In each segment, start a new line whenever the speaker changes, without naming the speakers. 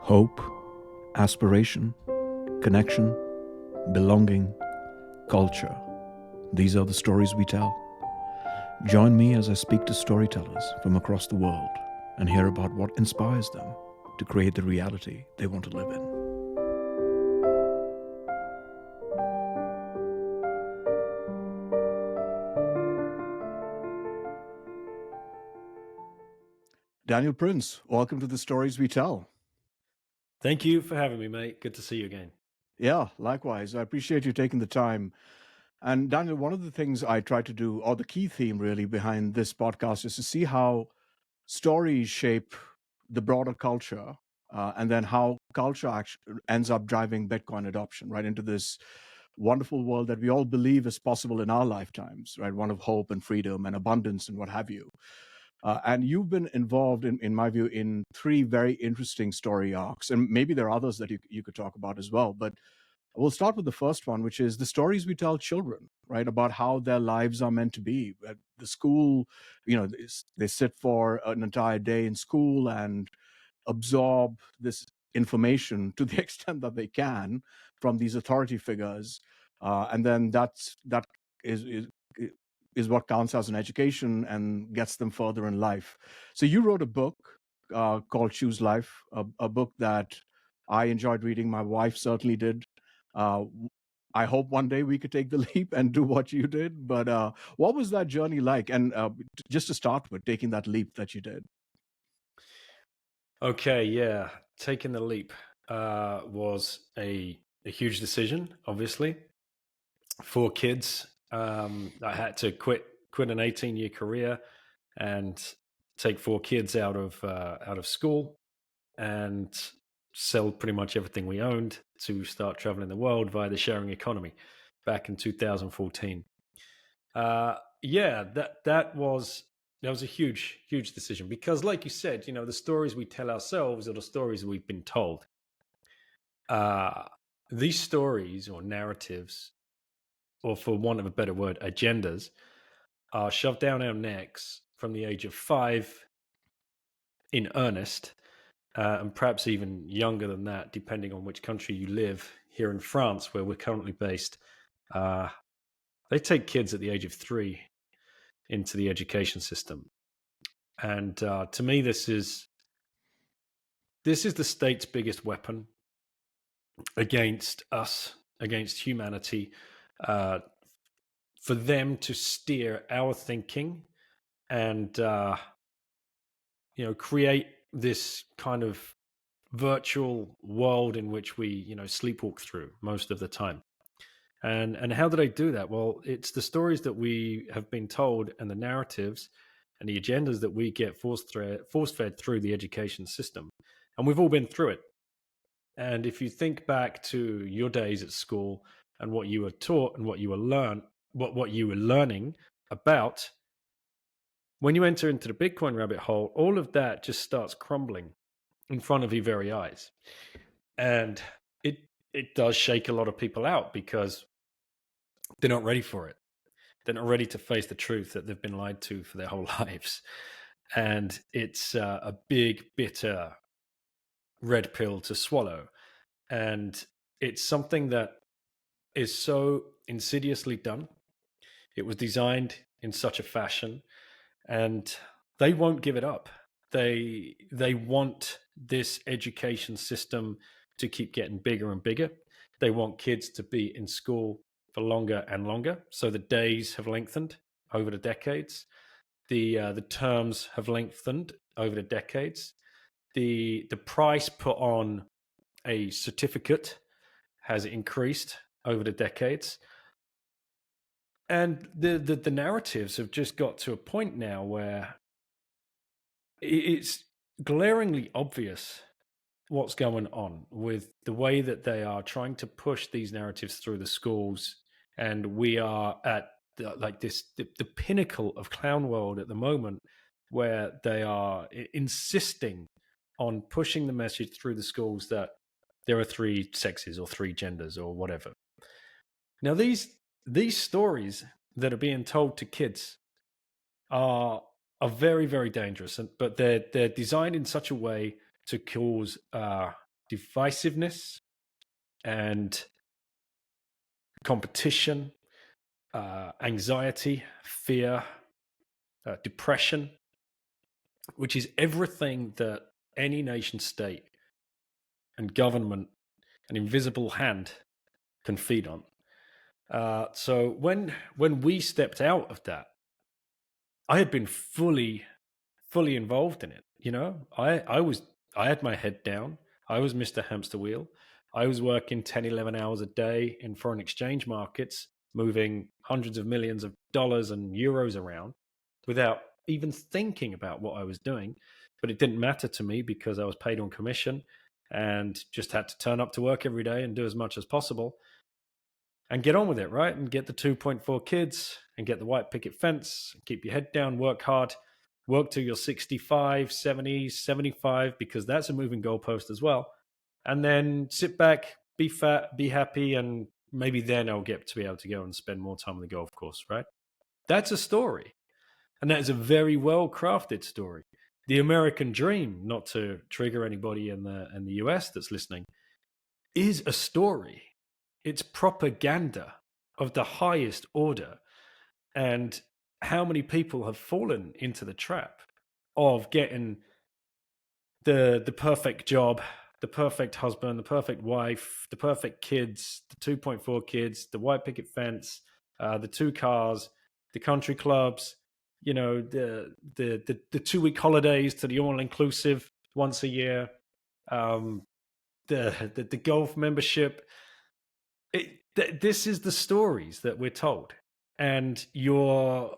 hope, aspiration, connection, belonging, culture. These are the stories we tell. Join me as I speak to storytellers from across the world and hear about what inspires them to create the reality they want to live in. Daniel Prince, welcome to the Stories We Tell.
Thank you for having me, mate. Good to see you again.
Yeah, likewise. I appreciate you taking the time. And Daniel, one of the things I try to do, or the key theme really behind this podcast, is to see how stories shape the broader culture, and then how culture actually ends up driving Bitcoin adoption right into this wonderful world that we all believe is possible in our lifetimes, right? One of hope and freedom and abundance and what have you. And you've been involved, in my view, in three very interesting story arcs, and maybe there are others that you could talk about as well. But we'll start with the first one, which is the stories we tell children, right? About how their lives are meant to be. At the school, they sit for an entire day in school and absorb this information to the extent that they can from these authority figures, and then that is is what counts as an education and gets them further in life. So you wrote a book called Choose Life, a book that I enjoyed reading. My wife certainly did. Uh, I hope one day we could take the leap and do what you did. But what was that journey like? And just to start with, taking that leap that you did.
Okay, yeah. Taking the leap was a huge decision, obviously. 4 kids. I had to quit an 18-year career and take 4 kids out of school and sell pretty much everything we owned to start traveling the world via the sharing economy back in 2014. Yeah, that was a huge decision because, like you said, the stories we tell ourselves are the stories we've been told. Uh, these stories or narratives, or for want of a better word, agendas, are shoved down our necks from the age of 5 in earnest, and perhaps even younger than that, depending on which country you live. Here in France, where we're currently based, uh, they take kids at the age of 3 into the education system. And to me, this is the state's biggest weapon against us, against humanity, uh, for them to steer our thinking and create this kind of virtual world in which we sleepwalk through most of the time. And how do they do that? Well, it's the stories that we have been told and the narratives and the agendas that we get force fed through the education system. And we've all been through it. And if you think back to your days at school and what you were taught and what you were learning about, when you enter into the Bitcoin rabbit hole, all of that just starts crumbling in front of your very eyes. And it does shake a lot of people out because they're not ready for it. They're not ready to face the truth that they've been lied to for their whole lives. And it's a big, bitter red pill to swallow. And it's something that is so insidiously done. It was designed in such a fashion, and they won't give it up. They want this education system to keep getting bigger and bigger. They want kids to be in school for longer and longer, so the days have lengthened over the decades. The terms have lengthened over the decades. The price put on a certificate has increased over the decades. And the narratives have just got to a point now where it's glaringly obvious what's going on with the way that they are trying to push these narratives through the schools. And we are at the pinnacle of clown world at the moment, where they are insisting on pushing the message through the schools that there are 3 sexes or 3 genders or whatever. Now, these stories that are being told to kids are very, very dangerous, but they're designed in such a way to cause divisiveness and competition, anxiety, fear, depression, which is everything that any nation state and government, an invisible hand, can feed on. So when we stepped out of that, I had been fully involved in it. You know, I had my head down. I was Mr. Hamster Wheel. I was working 10, 11 hours a day in foreign exchange markets, moving hundreds of millions of dollars and euros around without even thinking about what I was doing. But it didn't matter to me because I was paid on commission and just had to turn up to work every day and do as much as possible and get on with it, right? And get the 2.4 kids and get the white picket fence, keep your head down, work hard, work till you're 65, 70, 75, because that's a moving goalpost as well. And then sit back, be fat, be happy, and maybe then I'll get to be able to go and spend more time on the golf course, right? That's a story. And that is a very well crafted story. The American dream, not to trigger anybody in the US that's listening, is a story. It's propaganda of the highest order. And how many people have fallen into the trap of getting the perfect job, the perfect husband, the perfect wife, the perfect kids, the 2.4 kids, the white picket fence, the two cars, the country clubs, you know, the 2 week holidays to the all inclusive once a year, um, the golf membership. This is the stories that we're told, and you're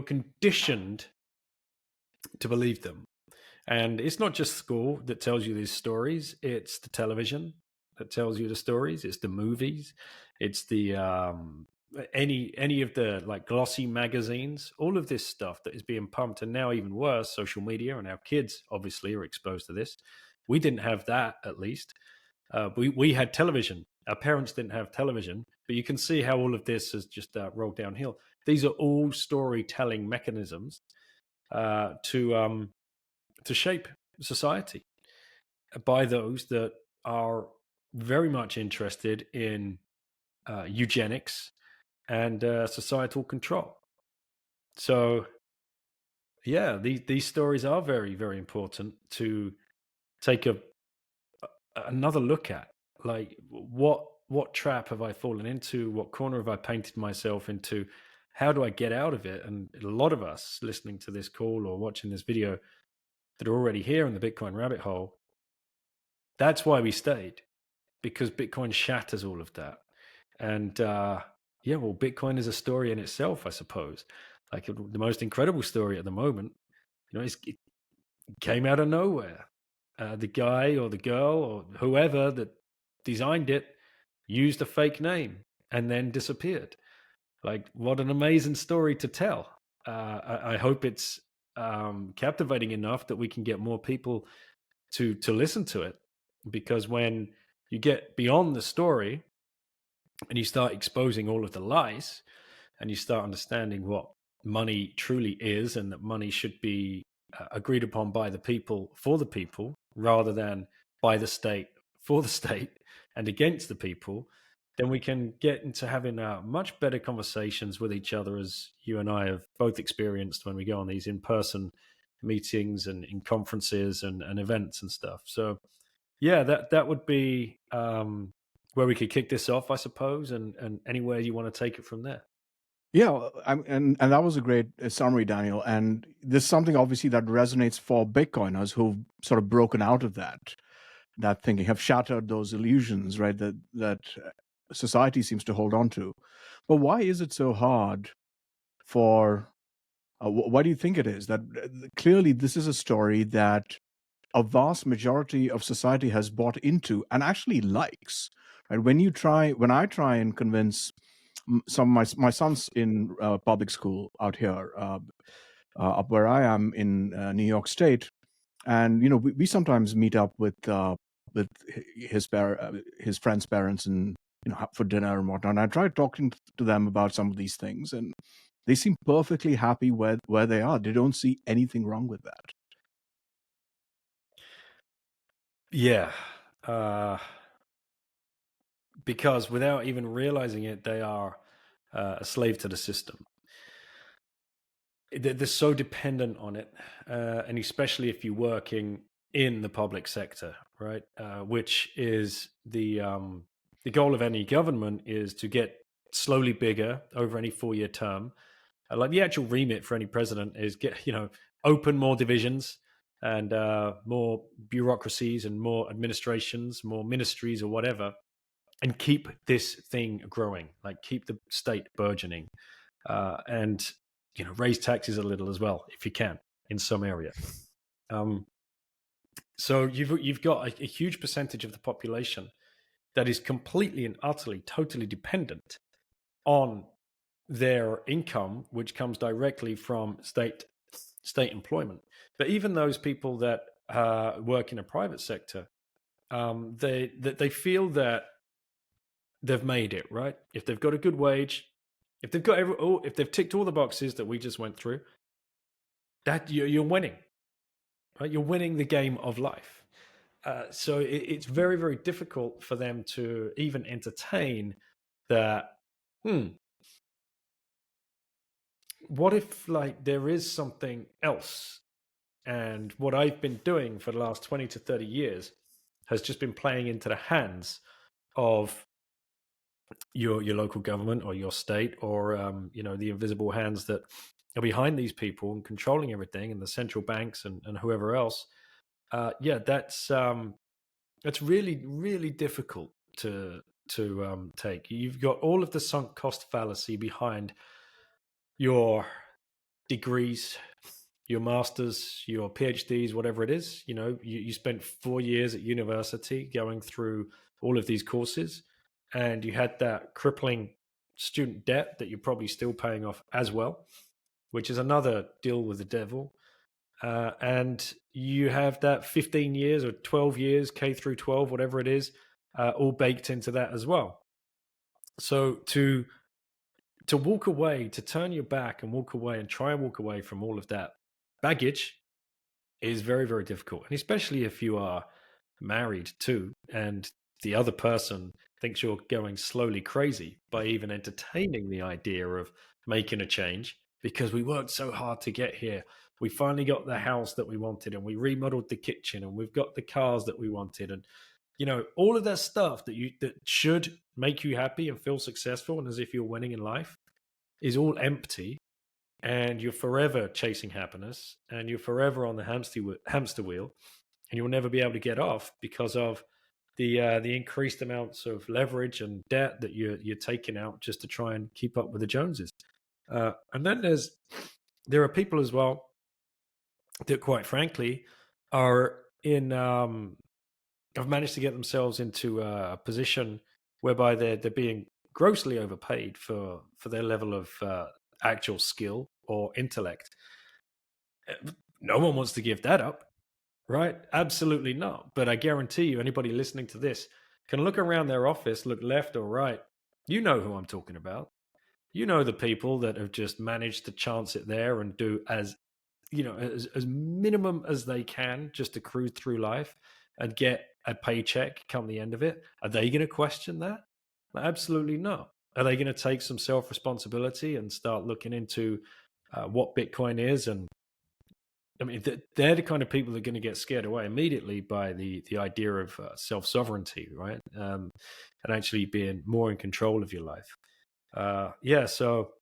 conditioned to believe them. And it's not just school that tells you these stories; it's the television that tells you the stories. It's the movies. It's the any of the like glossy magazines. All of this stuff that is being pumped, and now even worse, social media. And our kids obviously are exposed to this. We didn't have that, at least. We had television. Our parents didn't have television, but you can see how all of this has just rolled downhill. These are all storytelling mechanisms to shape society by those that are very much interested in eugenics and societal control. So, yeah, these stories are very, very important to take another look at. Like, what trap have I fallen into? What corner have I painted myself into? How do I get out of it? And a lot of us listening to this call or watching this video that are already here in the Bitcoin rabbit hole, that's why we stayed, because Bitcoin shatters all of that. And yeah, well, Bitcoin is a story in itself, I suppose. Like the most incredible story at the moment, you know, it came out of nowhere. The guy or the girl or whoever that designed it used a fake name and then disappeared. Like, what an amazing story to tell. I hope it's captivating enough that we can get more people to listen to it, because when you get beyond the story and you start exposing all of the lies and you start understanding what money truly is, and that money should be agreed upon by the people for the people rather than by the state for the state and against the people, then we can get into having much better conversations with each other, as you and I have both experienced when we go on these in-person meetings and in conferences and events and stuff. So yeah, that would be where we could kick this off, I suppose, and anywhere you want to take it from there.
Yeah, and that was a great summary, Daniel. And there's something obviously that resonates for Bitcoiners who've sort of broken out of that thinking, have shattered those illusions, right? That society seems to hold on to. But why is it so hard for? Why do you think it is that clearly this is a story that a vast majority of society has bought into and actually likes? Right? When I try and convince some of my sons in public school out here, up where I am in New York State, and we sometimes meet up with his friends' parents, and for dinner and whatnot. And I try talking to them about some of these things, and they seem perfectly happy where they are. They don't see anything wrong with that.
Yeah. uh, because without even realizing it, they are a slave to the system. They're so dependent on it, and especially if you're working in the public sector, right? Which is the goal of any government is to get slowly bigger over any 4-year term. Like the actual remit for any president is get open more divisions and more bureaucracies and more administrations, more ministries or whatever, and keep this thing growing, like keep the state burgeoning, and raise taxes a little as well if you can in some area. Um, so you've got a huge percentage of the population that is completely and utterly, totally dependent on their income, which comes directly from state employment. But even those people that work in a private sector, they feel that they've made it, right. If they've got a good wage, if they've got if they've ticked all the boxes that we just went through, that you're winning, right? You're winning the game of life. So it's very, very difficult for them to even entertain that. What if like there is something else? And what I've been doing for the last 20 to 30 years has just been playing into the hands of your local government or your state, or the invisible hands that are behind these people and controlling everything, and the central banks and whoever else. Yeah, that's really, really difficult to take. You've got all of the sunk cost fallacy behind your degrees, your masters, your PhDs, whatever it is. You spent 4 years at university going through all of these courses, and you had that crippling student debt that you're probably still paying off as well, which is another deal with the devil. And you have that 15 years or 12 years, K through 12, whatever it is, all baked into that as well. So to walk away, to turn your back and walk away and try and walk away from all of that baggage is very, very difficult. And especially if you are married too, and the other person thinks you're going slowly crazy by even entertaining the idea of making a change, because we worked so hard to get here. We finally got the house that we wanted, and we remodeled the kitchen, and we've got the cars that we wanted. And all of that stuff that should make you happy and feel successful and as if you're winning in life is all empty, and you're forever chasing happiness, and you're forever on the hamster wheel, and you'll never be able to get off because of the increased amounts of leverage and debt that you're taking out just to try and keep up with the Joneses. And then there are people as well that, quite frankly, are in have managed to get themselves into a position whereby they're being grossly overpaid for their level of actual skill or intellect. No one wants to give that up, right? Absolutely not. But I guarantee you, anybody listening to this can look around their office, look left or right. You know who I'm talking about. You know the people that have just managed to chance it there and do as minimum as they can just to cruise through life and get a paycheck come the end of it. Are they going to question that? Absolutely not. Are they going to take some self responsibility and start looking into what Bitcoin is? And I mean, they're the kind of people that are going to get scared away immediately by the idea of self sovereignty, right? And actually being more in control of your life. Yeah, so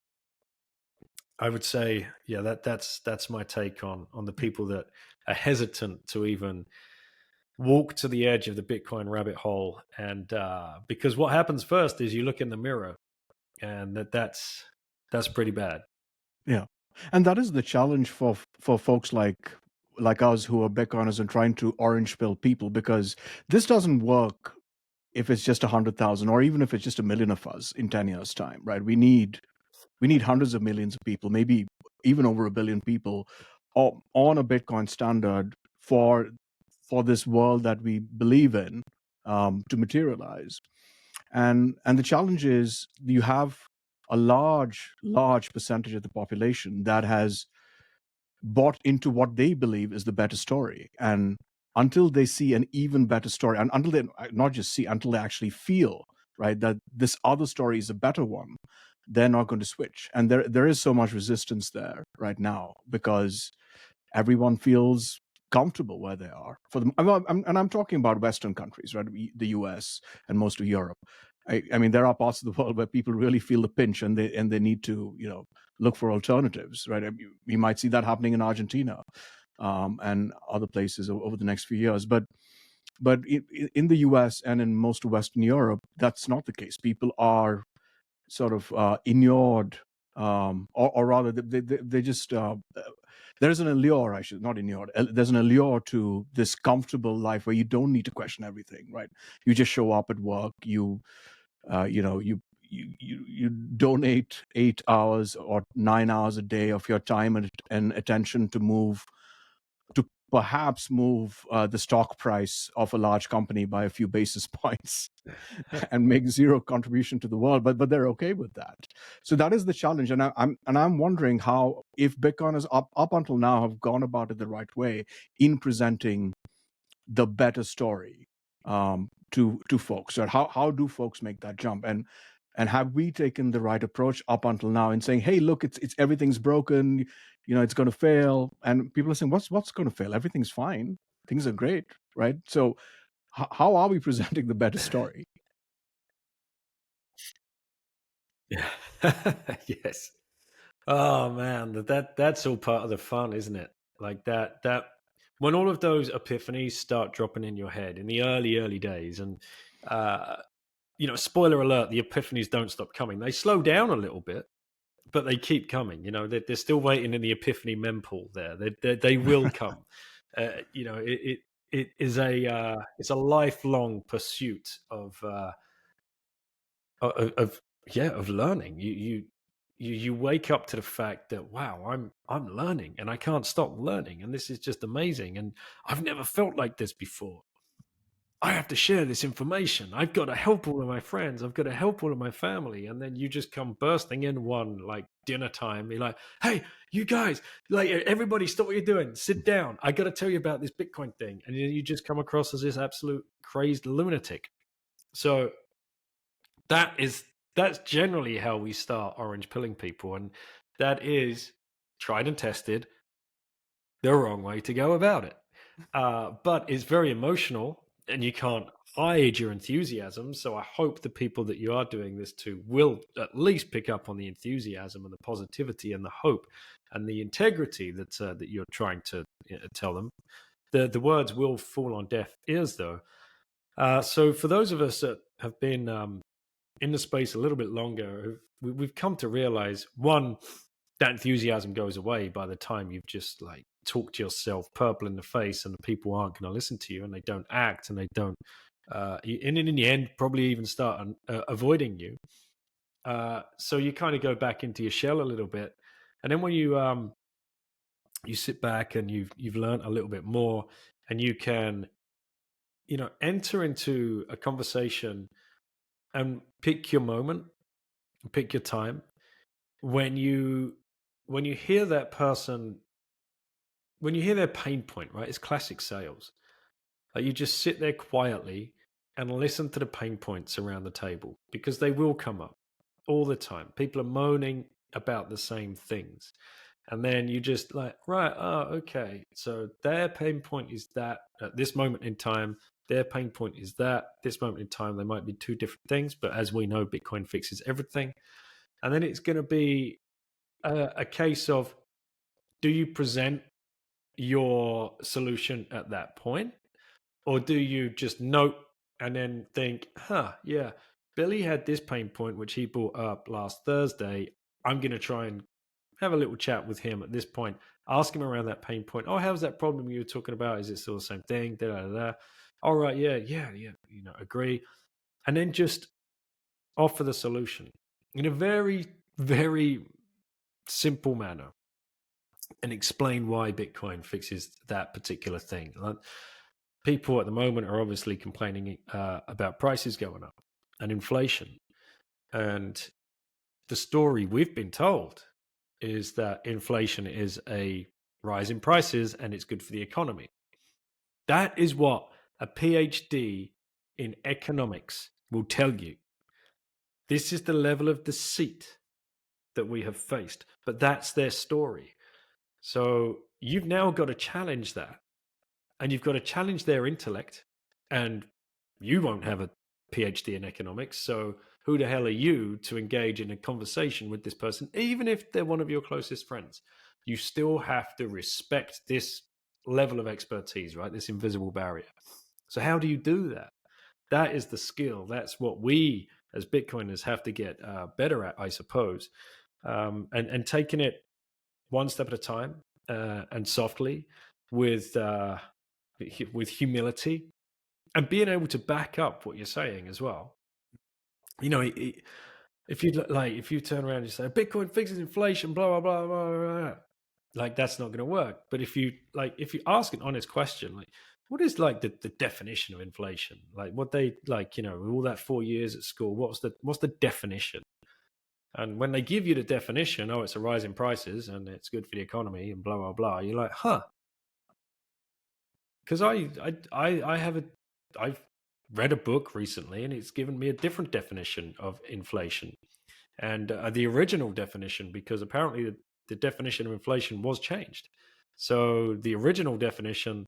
I would say, yeah, that's my take on the people that are hesitant to even walk to the edge of the Bitcoin rabbit hole. And because what happens first is you look in the mirror, and that's pretty bad.
Yeah. And that is the challenge for folks like us who are Bitcoiners and trying to orange pill people, because this doesn't work if it's just 100,000 or even if it's just a million of us in 10 years time, right? We need hundreds of millions of people, maybe even over a billion people on a Bitcoin standard for this world that we believe in to materialize. And the challenge is you have a large percentage of the population that has bought into what they believe is the better story. And until they see an even better story, and until they not just see, until they actually feel, right, that this other story is a better one, they're not going to switch. And there is so much resistance there right now because everyone feels comfortable where they are. For them, and I'm talking about Western countries, right? The U.S. and most of Europe. I mean, there are parts of the world where people really feel the pinch, and they need to, look for alternatives, right? I mean, we might see that happening in Argentina, and other places over the next few years. But in the U.S. and in most of Western Europe, that's not the case. People are sort of inured, or rather, they just there's an allure. I should not inured. There's an allure to this comfortable life where you don't need to question everything, right? You just show up at work. You donate 8 hours or 9 hours a day of your time and attention to perhaps move the stock price of a large company by a few basis points and make zero contribution to the world, but they're okay with that. So that is the challenge, and I'm wondering how, if Bitcoin is up until now have gone about it the right way in presenting the better story, to folks, or how do folks make that jump, and have we taken the right approach up until now in saying, hey, look, it's everything's broken, it's going to fail, and people are saying, what's going to fail? Everything's fine, things are great, right? So how are we presenting the better story?
Yeah. Yes. Oh man, that's all part of the fun, isn't it? Like that when all of those epiphanies start dropping in your head in the early days, and uh, spoiler alert, the epiphanies don't stop coming. They slow down a little bit, but they keep coming. They're still waiting in the epiphany mempool. There, they will come. It is it's a lifelong pursuit of yeah, of learning. You wake up to the fact that, wow, I'm learning and I can't stop learning, and this is just amazing, and I've never felt like this before. I have to share this information. I've got to help all of my friends. I've got to help all of my family. And then you just come bursting in one like dinner time. You're like, hey, you guys, like everybody stop what you're doing. Sit down. I got to tell you about this Bitcoin thing. And you just come across as this absolute crazed lunatic. So that's generally how we start orange pilling people. And that is tried and tested, the wrong way to go about it. But it's very emotional and you can't hide your enthusiasm. So I hope the people that you are doing this to will at least pick up on the enthusiasm and the positivity and the hope and the integrity that you're trying to tell them. The words will fall on deaf ears, though. So for those of us that have been in the space a little bit longer, we've come to realize, one, that enthusiasm goes away by the time you've just like talked yourself purple in the face, and the people aren't going to listen to you, and they don't act, and they don't, and in the end, probably even start avoiding you. So you kind of go back into your shell a little bit, and then when you sit back and you've learned a little bit more, and you can enter into a conversation and pick your moment, pick your time when you hear that person, when you hear their pain point, right? It's classic sales. Like, you just sit there quietly and listen to the pain points around the table, because they will come up all the time. People are moaning about the same things. And then you just like, right, oh, okay. So their pain point is that at this moment in time, their pain point is that this moment in time, they might be two different things. But as we know, Bitcoin fixes everything. And then it's going to be a case of, do you present your solution at that point? Or do you just note and then think, yeah, Billy had this pain point, which he brought up last Thursday. I'm going to try and have a little chat with him at this point, ask him around that pain point. Oh, how's that problem you were talking about? Is it still the same thing? Da, da, da, da. All right, yeah, agree. And then just offer the solution in a very, very simple manner, and explain why Bitcoin fixes that particular thing. People at the moment are obviously complaining about prices going up and inflation. And the story we've been told is that inflation is a rise in prices and it's good for the economy. That is what a PhD in economics will tell you. This is the level of deceit that we have faced, but that's their story. So you've now got to challenge that, and you've got to challenge their intellect. And you won't have a PhD in economics, so who the hell are you to engage in a conversation with this person, even if they're one of your closest friends? You still have to respect this level of expertise, right? This invisible barrier. So how do you do that? That is the skill. That's what we as Bitcoiners have to get better at, I suppose, and taking it one step at a time, and softly, with with humility, and being able to back up what you're saying as well. You know, if you if you turn around and say Bitcoin fixes inflation, blah blah blah blah, blah, blah, like that's not going to work. But if you ask an honest question, like what is like the definition of inflation? Like what they like, all that 4 years at school, what's the definition? And when they give you the definition, oh, it's a rise in prices and it's good for the economy and blah blah blah, you're like, huh? Because I have a I've read a book recently and it's given me a different definition of inflation, and the original definition, because apparently the definition of inflation was changed. So the original definition,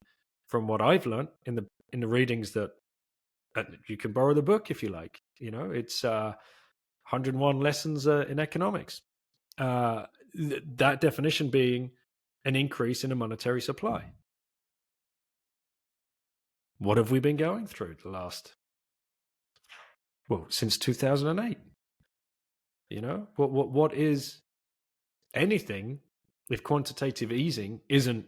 from what I've learned in the readings that you can borrow the book if you like, it's 101 lessons in economics. That definition being an increase in a monetary supply. What have we been going through the last, well, since 2008? What is anything if quantitative easing isn't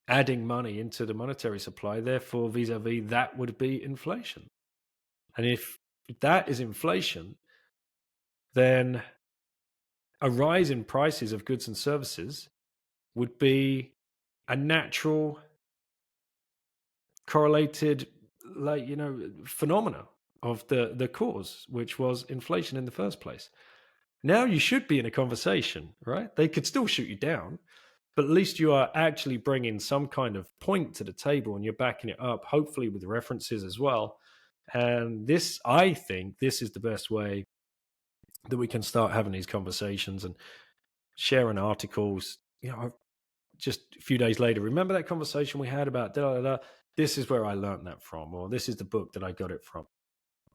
adding money into the monetary supply? Therefore, vis-a-vis, that would be inflation. And if that is inflation, then a rise in prices of goods and services would be a natural correlated, phenomena of the cause, which was inflation in the first place. Now you should be in a conversation, right? They could still shoot you down, but at least you are actually bringing some kind of point to the table and you're backing it up, hopefully with references as well. And this, I think, this is the best way that we can start having these conversations and sharing articles. Just a few days later, remember that conversation we had about da da da? This is where I learned that from, or this is the book that I got it from.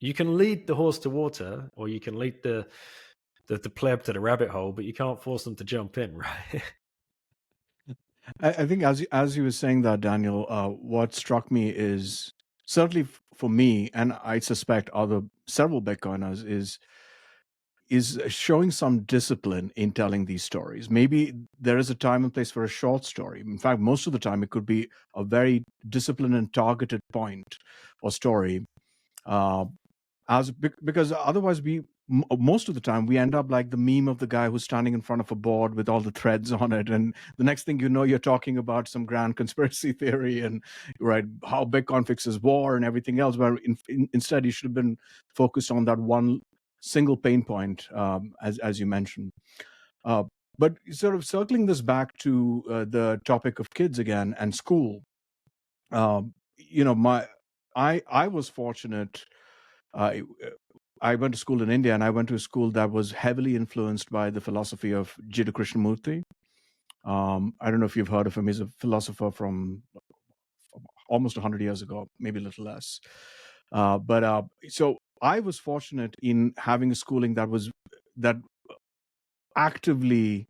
You can lead the horse to water, or you can lead the pleb to the rabbit hole, but you can't force them to jump in, right?
I think as you were saying that, Daniel, what struck me is certainly for me, and I suspect other several Bitcoiners, is showing some discipline in telling these stories. Maybe there is a time and place for a short story. In fact, most of the time, it could be a very disciplined and targeted point or story. Because otherwise most of the time we end up like the meme of the guy who's standing in front of a board with all the threads on it, and the next thing you know, you're talking about some grand conspiracy theory and right how Bitcoin fixes war and everything else, where instead you should have been focused on that one single pain point, as you mentioned. But sort of circling this back to the topic of kids again and school, my I was fortunate. uh, I went to school in India, and I went to a school that was heavily influenced by the philosophy of Jiddu Krishnamurti. I don't know if you've heard of him. He's a philosopher from almost 100 years ago, maybe a little less. So I was fortunate in having a schooling that actively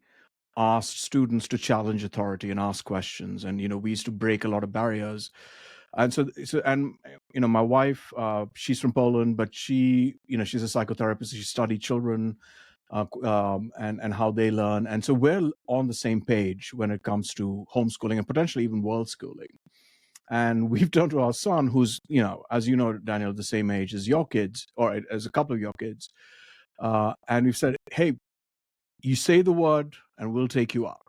asked students to challenge authority and ask questions, and we used to break a lot of barriers. And my wife, she's from Poland, but she's a psychotherapist. She studied children, and how they learn, and so we're on the same page when it comes to homeschooling and potentially even world schooling. And we've turned to our son, who's, as you know, Daniel, the same age as your kids, or as a couple of your kids, and we've said, hey, you say the word and we'll take you out.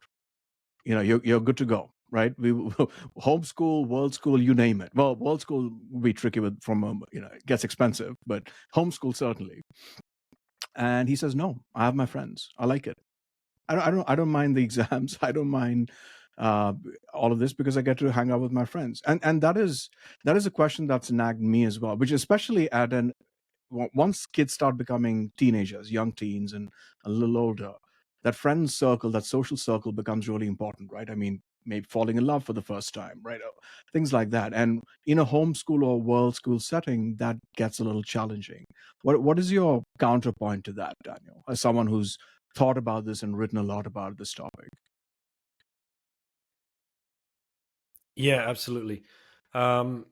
You're good to go, right? We homeschool, world school, you name it. Well, world school will be tricky it gets expensive, but homeschool certainly. And he says, no, I have my friends, I like it. I don't mind the exams. I don't mind uh, all of this because I get to hang out with my friends. And that is a question that's nagged me as well, which especially at an once kids start becoming teenagers, young teens, and a little older, that friend circle, that social circle becomes really important, right? I mean, maybe falling in love for the first time, right? Things like that. And in a homeschool or world school setting, that gets a little challenging. What is your counterpoint to that, Daniel, as someone who's thought about this and written a lot about this topic?
Yeah, absolutely. Um,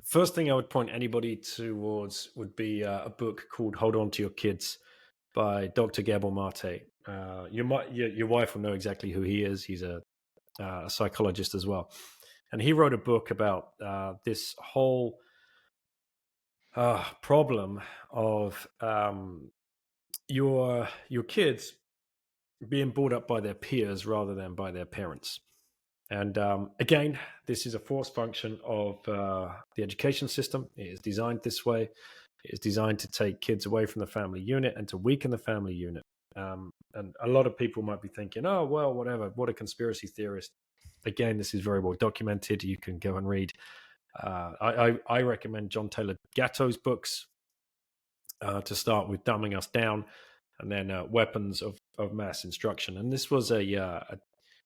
First thing I would point anybody towards would be a book called "Hold On to Your Kids" by Dr. Gabor Mate. Your wife will know exactly who he is. He's a psychologist as well, and he wrote a book about this whole problem of your kids being brought up by their peers rather than by their parents. And again, this is a force function of the education system. It is designed this way. It is designed to take kids away from the family unit and to weaken the family unit. And a lot of people might be thinking, oh, well, whatever, what a conspiracy theorist. Again, this is very well documented. You can go and read. I recommend John Taylor Gatto's books to start with, Dumbing Us Down, and then Weapons of Mass Instruction. And this was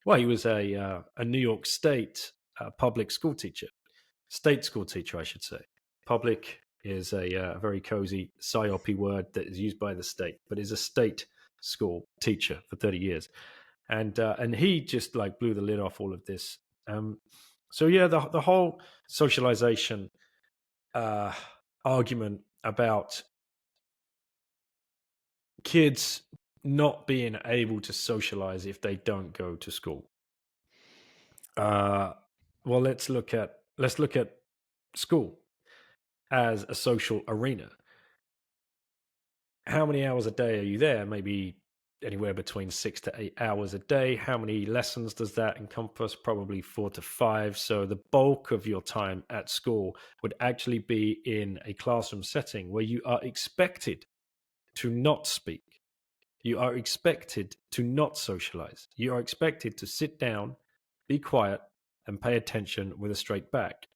well, he was a New York State public school teacher, state school teacher, I should say. Public is a very cozy psyopy word that is used by the state, but is a state school teacher for 30 years. And he just like blew the lid off all of this. So yeah, the whole socialization uh, argument about kids not being able to socialize if they don't go to school. Uh, well, let's look at school as a social arena. How many hours a day are you there? Maybe anywhere between 6 to 8 hours a day. How many lessons does that encompass? Probably 4 to 5. So the bulk of your time at school would actually be in a classroom setting where you are expected to not speak. You are expected to not socialize. You are expected to sit down, be quiet, and pay attention with a straight back.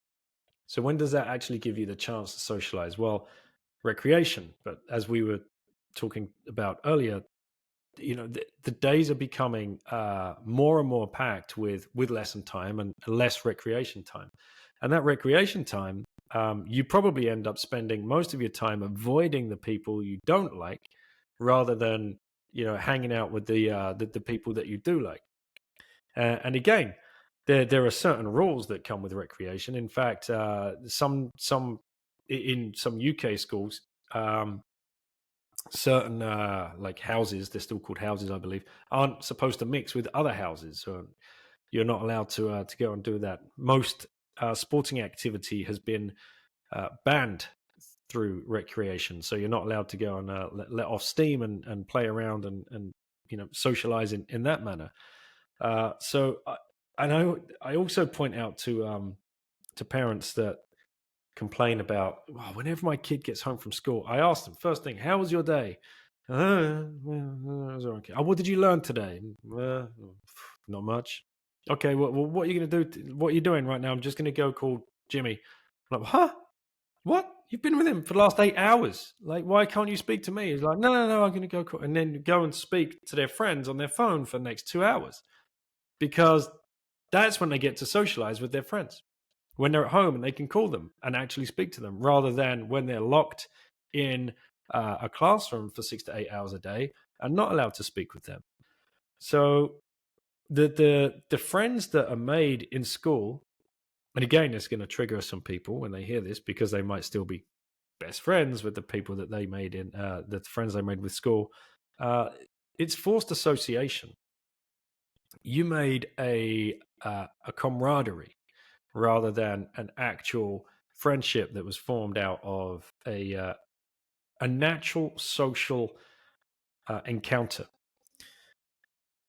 So, when does that actually give you the chance to socialize? Well, recreation. But as we were talking about earlier, the days are becoming more and more packed with lesson time and less recreation time. And that recreation time, you probably end up spending most of your time avoiding the people you don't like rather than hanging out with the people that you do like. And again, there are certain rules that come with recreation. In fact, some in some UK schools, certain like houses, they're still called houses, I believe, aren't supposed to mix with other houses. So you're not allowed to go and do that. Most sporting activity has been banned through recreation, so you're not allowed to go and let off steam and play around and socialize in that manner. And I also point out to parents that complain about, "Oh, whenever my kid gets home from school, I ask them first thing, how was your day? Well, it was okay. Oh, what did you learn today? Not much. Okay, well, what are you going to do? What are you doing right now? I'm just going to go call Jimmy. I'm like, huh? What? You've been with him for the last 8 hours. Like, why can't you speak to me? He's like, no, no, no, I'm going to go call. And then go and speak to their friends on their phone for the next 2 hours because that's when they get to socialize with their friends. When they're at home and they can call them and actually speak to them rather than when they're locked in a classroom for 6 to 8 hours a day and not allowed to speak with them. So the friends that are made in school, and again, it's going to trigger some people when they hear this because they might still be best friends with the people that they made in the friends they made with school. Uh, it's forced association. You made a camaraderie rather than an actual friendship that was formed out of a natural social encounter.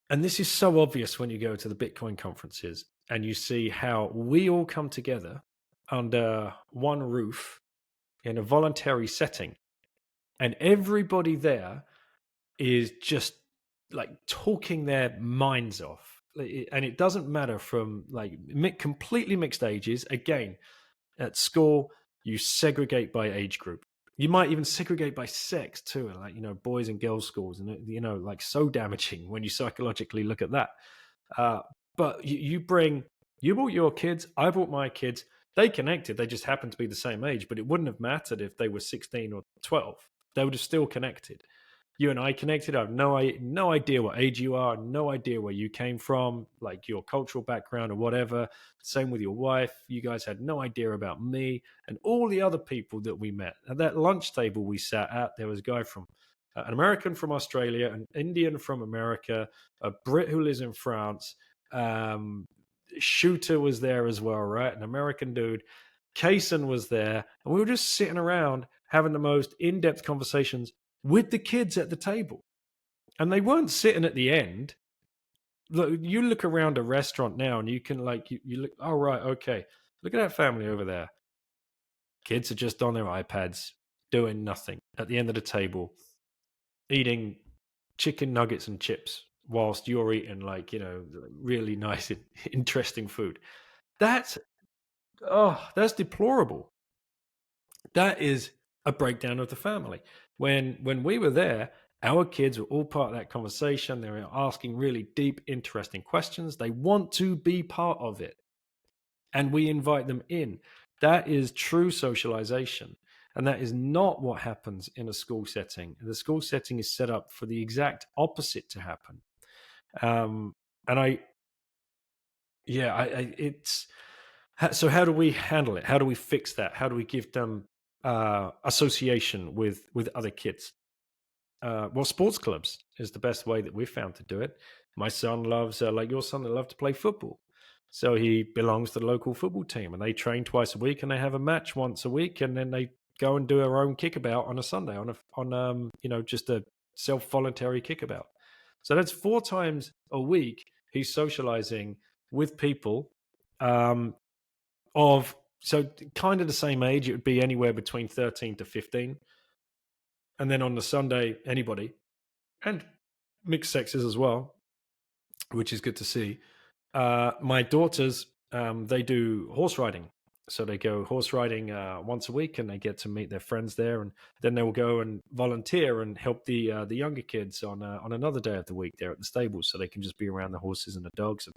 And this is so obvious when you go to the Bitcoin conferences and you see how we all come together under one roof in a voluntary setting, and everybody there is just like talking their minds off And it doesn't matter from like completely mixed ages. Again, at school, you segregate by age group. You might even segregate by sex too, like boys and girls schools, and like so damaging when you psychologically look at that. Uh, but you brought your kids, I brought my kids. They connected. They just happened to be the same age, but it wouldn't have mattered if they were 16 or 12. They would have still connected. You and I connected. I have no idea what age you are, no idea where you came from, like your cultural background or whatever. Same with your wife. You guys had no idea about me and all the other people that we met. At that lunch table we sat at, there was a guy from an American from Australia, an Indian from America, a Brit who lives in France. Um, Shooter was there as well, right? An American dude. Kaysen was there, and we were just sitting around having the most in-depth conversations with the kids at the table. And they weren't sitting at the end. Look, you look around a restaurant now and you can you look, oh right, okay. Look at that family over there. Kids are just on their iPads doing nothing at the end of the table, eating chicken nuggets and chips whilst you're eating really nice interesting food. That's that's deplorable. That is a breakdown of the family. When we were there, our kids were all part of that conversation. They were asking really deep, interesting questions. They want to be part of it, and we invite them in. That is true socialization. And that is not what happens in a school setting. The school setting is set up for the exact opposite to happen. Um, and it's so. How do we handle it? How do we fix that? How do we give them association with other kids? Well, sports clubs is the best way that we've found to do it. My son loves, like your son, they love to play football. So he belongs to the local football team, and they train twice a week, and they have a match once a week, and then they go and do their own kickabout on a Sunday just a self voluntary kickabout. So that's 4 times a week he's socializing with people um, of so kind of the same age. It would be anywhere between 13 to 15, and then on the Sunday, anybody and mixed sexes as well, which is good to see. My daughters, they do horse riding. So they go horse riding once a week, and they get to meet their friends there, and then they will go and volunteer and help the younger kids on another day of the week there at the stables, so they can just be around the horses and the dogs and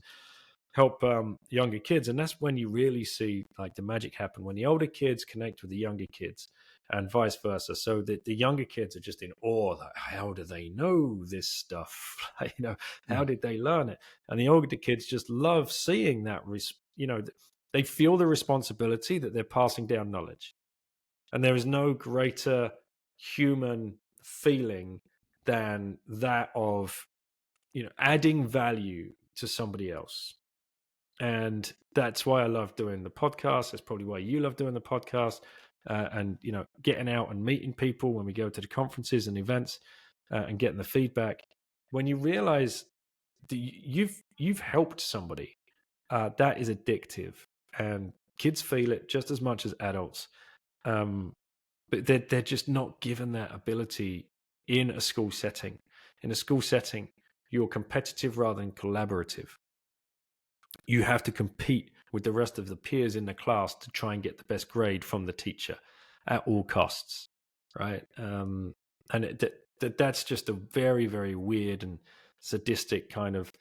help younger kids. And that's when you really see like the magic happen, when the older kids connect with the younger kids and vice versa. So that the younger kids are just in awe, like, how do they know this stuff? How
Mm.
did they learn it? And the older kids just love seeing that, they feel the responsibility that they're passing down knowledge. And there is no greater human feeling than that of, adding value to somebody else. And that's why I love doing the podcast. That's probably why you love doing the podcast, and getting out and meeting people when we go to the conferences and events, and getting the feedback. When you realize that you've helped somebody, that is addictive, and kids feel it just as much as adults. Um, but they're just not given that ability in a school setting. In a school setting, you're competitive rather than collaborative. You have to compete with the rest of the peers in the class to try and get the best grade from the teacher at all costs, right? And that's just a very, very weird and sadistic kind of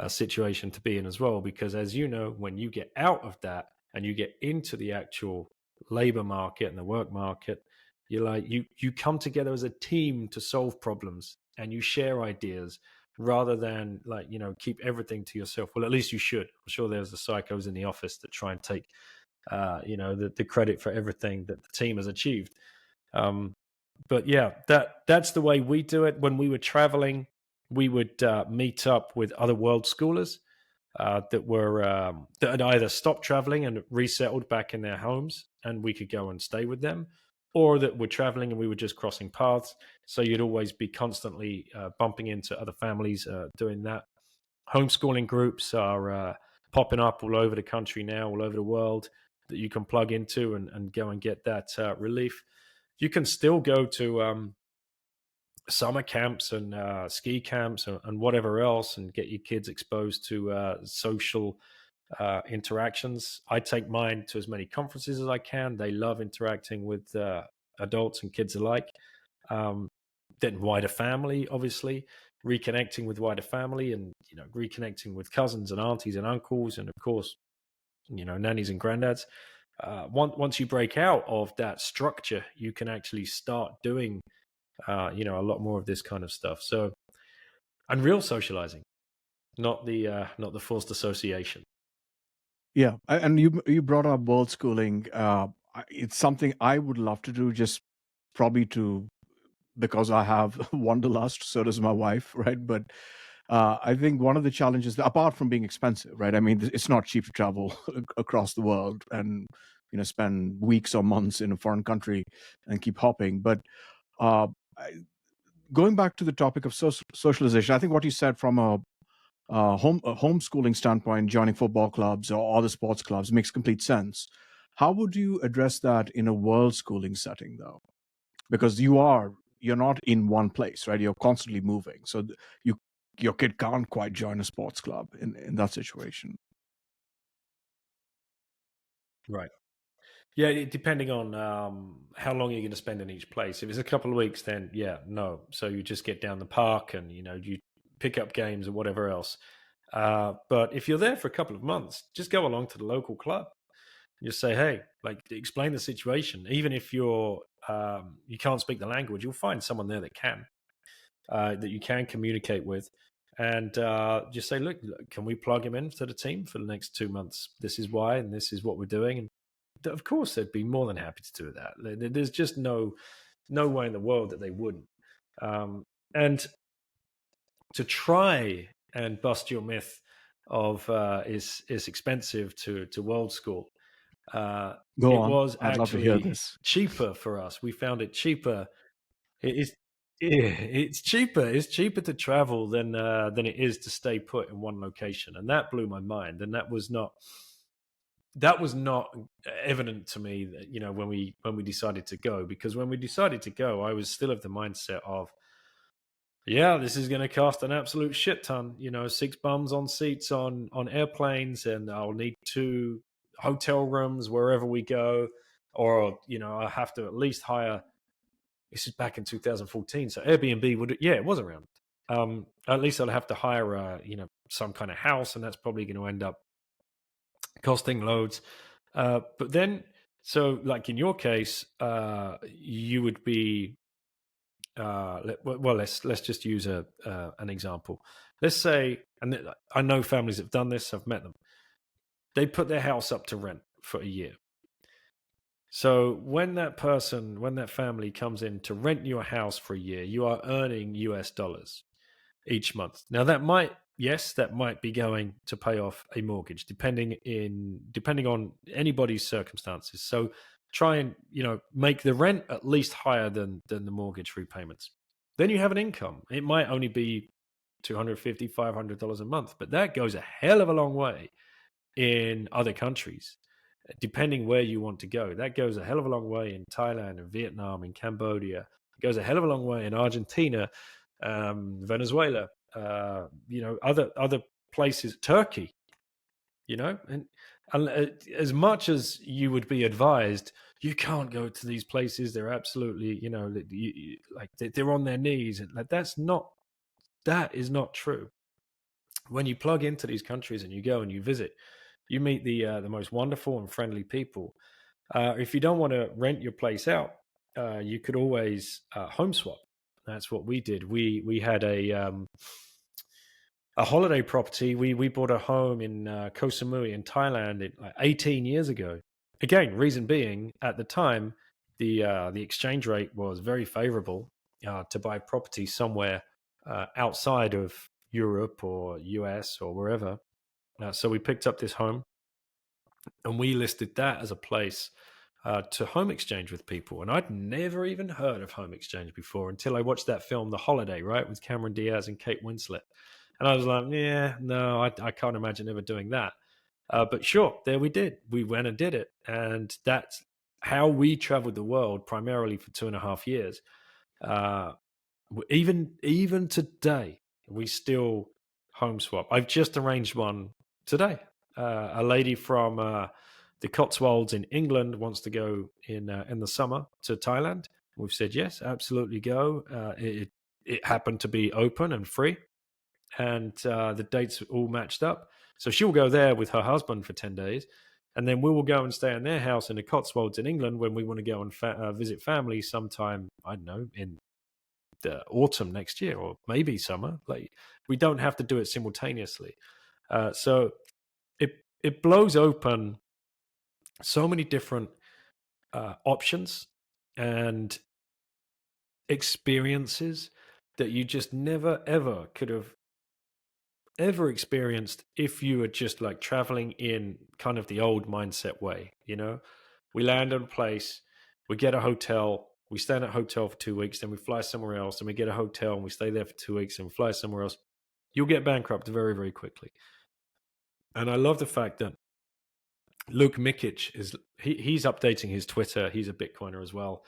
situation to be in as well, because as you know, when you get out of that and you get into the actual labor market and the work market, you come together as a team to solve problems, and you share ideas rather than keep everything to yourself. Well, at least you should. I'm sure there's the psychos in the office that try and take the credit for everything that the team has achieved. um, but yeah, that's the way we do it. When we were traveling, we would meet up with other world schoolers that had either stopped traveling and resettled back in their homes, and we could go and stay with them, or that were traveling and we were just crossing paths. So you'd always be constantly bumping into other families doing that. Homeschooling groups are popping up all over the country now, all over the world, that you can plug into and go and get that relief. You can still go to summer camps and ski camps and whatever else, and get your kids exposed to social interactions. I take mine to as many conferences as I can. They love interacting with adults and kids alike. Um, then wider family, obviously, reconnecting with wider family, and reconnecting with cousins and aunties and uncles, and of course, nannies and granddads. Once you break out of that structure, you can actually start doing a lot more of this kind of stuff. So, and real socializing, not the forced association.
Yeah, and you brought up world schooling. It's something I would love to do, just probably to because I have wanderlust. So does my wife, right? But I think one of the challenges, apart from being expensive, right? I mean, it's not cheap to travel across the world and spend weeks or months in a foreign country and keep hopping. But uh, I- going back to the topic of socialization, I think what you said from a homeschooling standpoint, joining football clubs or other sports clubs makes complete sense. How would you address that in a world schooling setting, though? Because you're not in one place, right? You're constantly moving, so you your kid can't quite join a sports club in that situation.
Right. Yeah, depending on how long you're going to spend in each place. If it's a couple of weeks, then yeah, no. So you just get down the park and you pick up games or whatever else. But if you're there for a couple of months, just go along to the local club. Just say, hey, like explain the situation. Even if you can't speak the language, you'll find someone there that can, that you can communicate with, and just say, look, can we plug him into the team for the next 2 months? This is why, and this is what we're doing. And of course, they'd be more than happy to do that. There's just no way in the world that they wouldn't. And to try and bust your myth of is expensive to world school.
Go
It
on.
was
I'd love to hear
actually
this.
cheaper for us. We found it cheaper. It is. Yeah, it's cheaper. It's cheaper to travel than it is to stay put in one location, and that blew my mind. And that was not evident to me that, when we decided to go, because when we decided to go, I was still of the mindset of, yeah, this is going to cost an absolute shit ton. Six bums on seats on airplanes, and I'll need two hotel rooms wherever we go, or I have to at least hire. This is back in 2014, so Airbnb would, yeah, it was around. At least I'll have to hire some kind of house, and that's probably going to end up costing loads. But then, so like in your case, you would be well, let's just use an example. Let's say, and I know families that have done this. I've met them. They put their house up to rent for a year. So when that family comes in to rent your house for a year, you are earning US dollars each month. Now that might be going to pay off a mortgage, depending on anybody's circumstances. So try and make the rent at least higher than the mortgage repayments. Then you have an income. It might only be $250, $500 a month, but that goes a hell of a long way in other countries, depending where you want to go. That goes a hell of a long way in Thailand and Vietnam and Cambodia. It goes a hell of a long way in Argentina, Venezuela, other places, Turkey. And as much as you would be advised, you can't go to these places. They're absolutely, like they're on their knees. And like that is not true. When you plug into these countries and you go and you visit, you meet the most wonderful and friendly people. If you don't want to rent your place out, you could always home swap. That's what we did. We had a holiday property. We bought a home in Koh Samui in Thailand like 18 years ago. Again, reason being, at the time, the exchange rate was very favorable to buy property somewhere outside of Europe or US or wherever. So we picked up this home and we listed that as a place to home exchange with people. And I'd never even heard of home exchange before until I watched that film, The Holiday, right, with Cameron Diaz and Kate Winslet. And I was like, yeah, no, I can't imagine ever doing that. But sure, there we did. We went and did it. And that's how we traveled the world primarily for 2.5 years. Uh, Even today, we still home swap. I've just arranged one today. A lady from the Cotswolds in England wants to go in the summer to Thailand. We've said yes, absolutely go. It happened to be open and free, and the dates all matched up. So she'll go there with her husband for 10 days, and then we will go and stay in their house in the Cotswolds in England when we want to go and visit family sometime. I don't know, in the autumn next year or maybe summer. Like, we don't have to do it simultaneously. So it blows open so many different options and experiences that you just never ever could have ever experienced if you were just like traveling in kind of the old mindset way. We land in a place, we get a hotel, we stay in a hotel for 2 weeks, then we fly somewhere else, and we get a hotel and we stay there for 2 weeks and fly somewhere else. You'll get bankrupt very, very quickly. And I love the fact that Luke Mikic he's updating his Twitter. He's a Bitcoiner as well,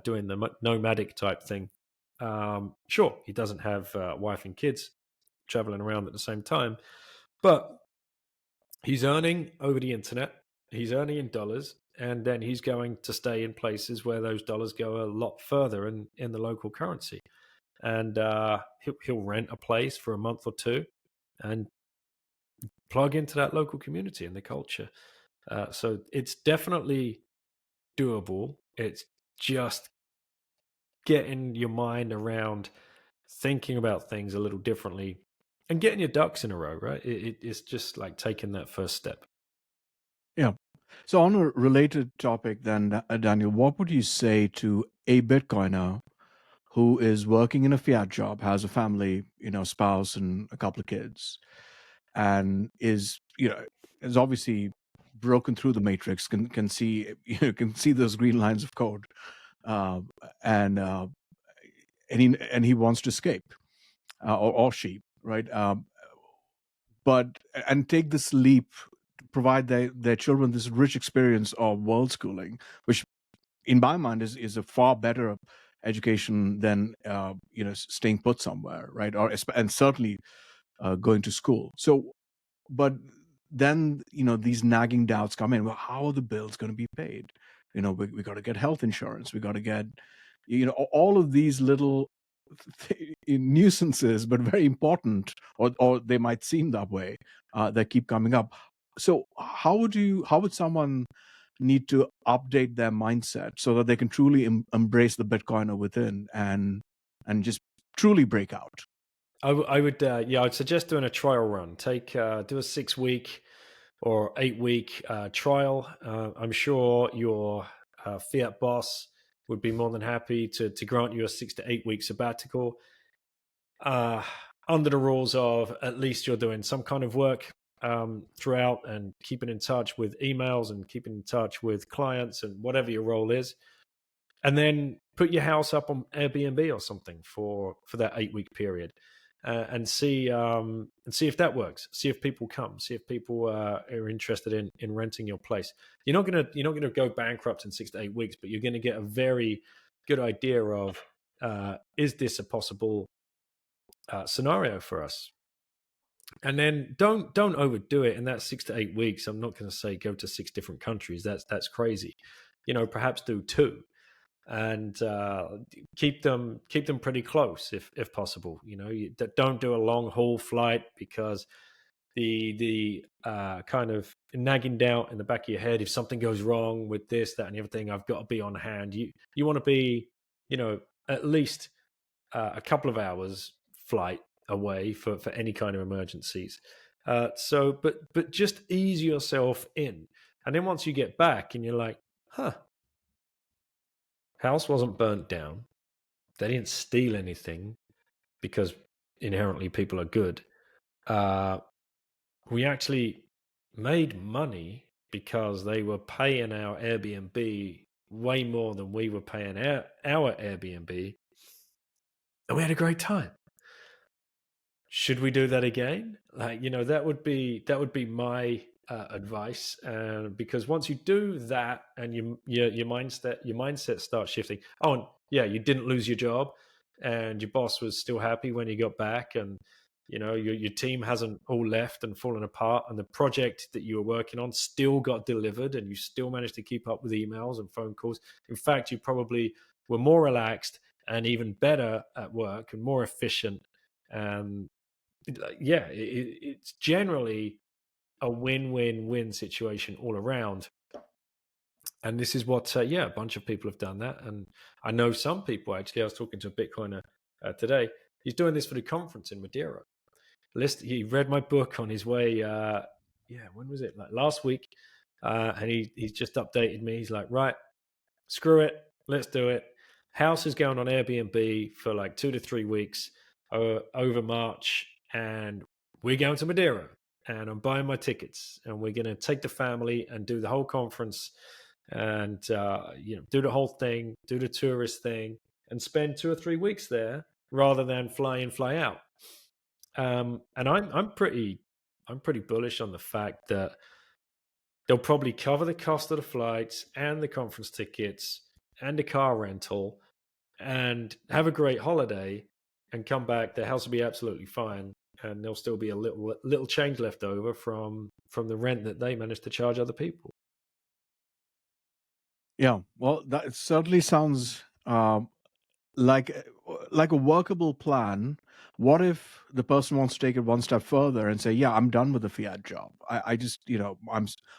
doing the nomadic type thing. Sure, he doesn't have wife and kids traveling around at the same time, but he's earning over the internet. He's earning in dollars, and then he's going to stay in places where those dollars go a lot further in the local currency. And he'll rent a place for a month or two and plug into that local community and the culture. So it's definitely doable. It's just getting your mind around thinking about things a little differently and getting your ducks in a row, right? It's just like taking that first step.
Yeah. So on a related topic, then, Daniel, what would you say to a Bitcoiner who is working in a fiat job, has a family, spouse and a couple of kids, and is obviously broken through the matrix, can see can see those green lines of code, uh, and he wants to escape, or she, right? But and take this leap, to provide their children this rich experience of world schooling, which in my mind is a far better education than staying put somewhere, right? And certainly going to school. So, but then these nagging doubts come in. Well, how are the bills going to be paid? We got to get health insurance. We got to get all of these little nuisances, but very important, or they might seem that way, that keep coming up. So how would someone need to update their mindset so that they can truly embrace the Bitcoiner within, and just truly break out?
I would, yeah, I'd suggest doing a trial run. Do a 6 week or 8 week trial. I'm sure your fiat boss would be more than happy to grant you a 6 to 8 week sabbatical, uh, under the rules of at least you're doing some kind of work throughout and keeping in touch with emails and keeping in touch with clients and whatever your role is. And then put your house up on Airbnb or something for that 8 week period, and see if that works. See if people come. See if people are interested in renting your place. You're not gonna go bankrupt in 6 to 8 weeks, but you're gonna get a very good idea of, is this a possible scenario for us? And then don't overdo it in that 6 to 8 weeks. I'm not going to say go to 6 different countries. That's crazy. Perhaps do two, and keep them pretty close if possible. Don't do a long haul flight, because the kind of nagging doubt in the back of your head, if something goes wrong with this, that, and everything, I've got to be on hand. You want to be, at least a couple of hours flight away for any kind of emergencies. But just ease yourself in, and then once you get back and you're like, huh, house wasn't burnt down. They didn't steal anything, because inherently people are good. Uh, we actually made money because they were paying our Airbnb way more than we were paying our Airbnb, and we had a great time. Should we do that again? That would be my advice, because once you do that and your mindset starts shifting. Oh, and yeah, you didn't lose your job. and your boss was still happy when you got back, and your team hasn't all left and fallen apart, and the project that you were working on still got delivered, and you still managed to keep up with emails and phone calls. In fact, you probably were more relaxed and even better at work and more efficient. And yeah, it's generally a win-win-win situation all around. And this is what, yeah, a bunch of people have done that. And I know some people, actually, I was talking to a Bitcoiner today. He's doing this for the conference in Madeira. He read my book on his way. Yeah, when was it? Like last week. And he's just updated me. He's like, right, screw it, let's do it. House is going on Airbnb for like 2 to 3 weeks over March, and we're going to Madeira, and I'm buying my tickets, and we're going to take the family and do the whole conference, and do the whole thing, do the tourist thing, and spend 2 or 3 weeks there rather than fly in, fly out. And I'm pretty bullish on the fact that they'll probably cover the cost of the flights and the conference tickets and the car rental and have a great holiday and come back. The house will be absolutely fine, and there'll still be a little change left over from the rent that they managed to charge other people.
Yeah, well, that certainly sounds like like a workable plan. What if the person wants to take it one step further and say, "Yeah, I'm done with the fiat job. I just,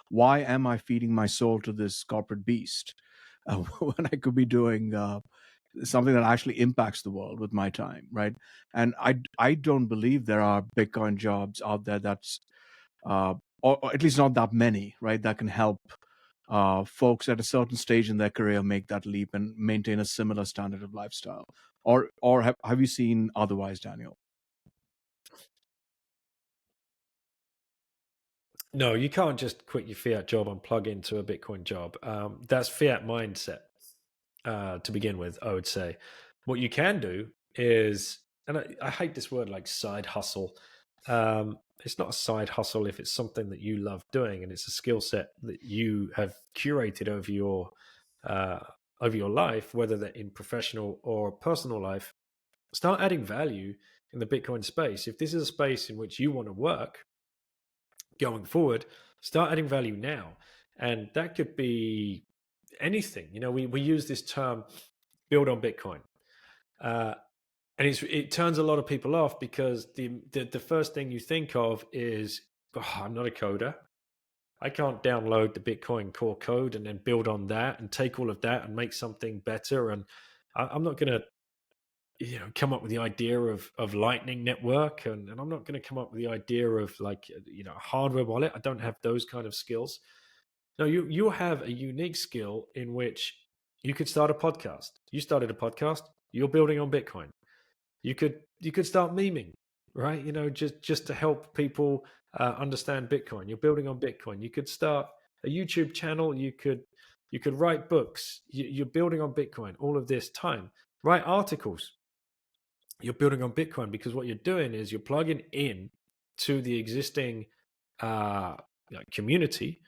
why am I feeding my soul to this corporate beast when I could be doing something that actually impacts the world with my time, right?" And I don't believe there are Bitcoin jobs out there that's or at least not that many, right? That can help folks at a certain stage in their career make that leap and maintain a similar standard of lifestyle. Or have you seen otherwise, Daniel?
No, you can't just quit your fiat job and plug into a Bitcoin job. That's fiat mindset to begin with, I would say. What you can do is, and I hate this word like side hustle. It's not a side hustle if it's something that you love doing and it's a skill set that you have curated uh, over your life, whether they're in professional or personal life. Start adding value in the Bitcoin space. If this is a space in which you want to work going forward, start adding value now. And that could be anything. We use this term build on Bitcoin. Uh, and it turns a lot of people off because the first thing you think of is, oh, I'm not a coder. I can't download the Bitcoin core code and then build on that and take all of that and make something better. And I'm not going to come up with the idea of Lightning Network, and I'm not going to come up with the idea of like hardware wallet. I don't have those kind of skills. No, you have a unique skill in which you could start a podcast. You started a podcast. You're building on Bitcoin. You could start memeing, right? Just to help people understand Bitcoin. You're building on Bitcoin. You could start a YouTube channel. You could write books. You're building on Bitcoin. All of this time, write articles. You're building on Bitcoin because what you're doing is you're plugging in to the existing uh, community.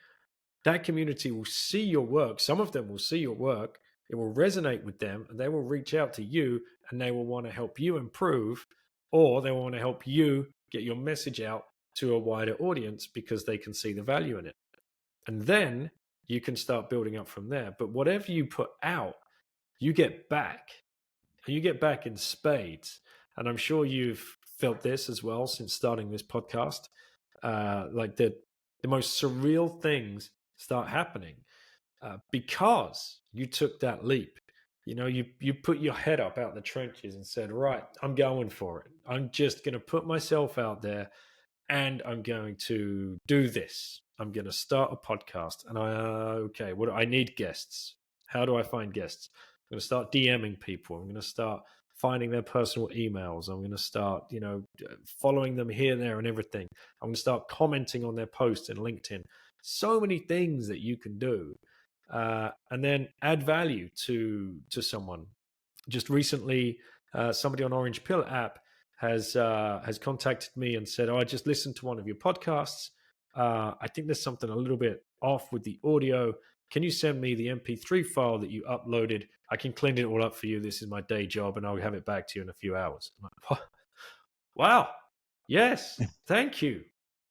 That community will see your work. Some of them will see your work. It will resonate with them, and they will reach out to you, and they will want to help you improve, or they will want to help you get your message out to a wider audience because they can see the value in it. And then you can start building up from there. But whatever you put out, you get back, and you get back in spades. And I'm sure you've felt this as well since starting this podcast. Like the most surreal things start happening because you took that leap. You put your head up out the trenches and said, "Right, I'm going for it. I'm just going to put myself out there, and I'm going to do this. I'm going to start a podcast." And okay, what I need guests. How do I find guests? I'm going to start DMing people. I'm going to start finding their personal emails. I'm going to start, following them here, there, and everything. I'm going to start commenting on their posts in LinkedIn. So many things that you can do, and then add value to someone. Just recently, somebody on Orange Pill app has contacted me and said, "Oh, I just listened to one of your podcasts. I think there's something a little bit off with the audio. Can you send me the MP3 file that you uploaded? I can clean it all up for you. This is my day job, and I'll have it back to you in a few hours. I'm like, what? Wow. Yes. Thank you.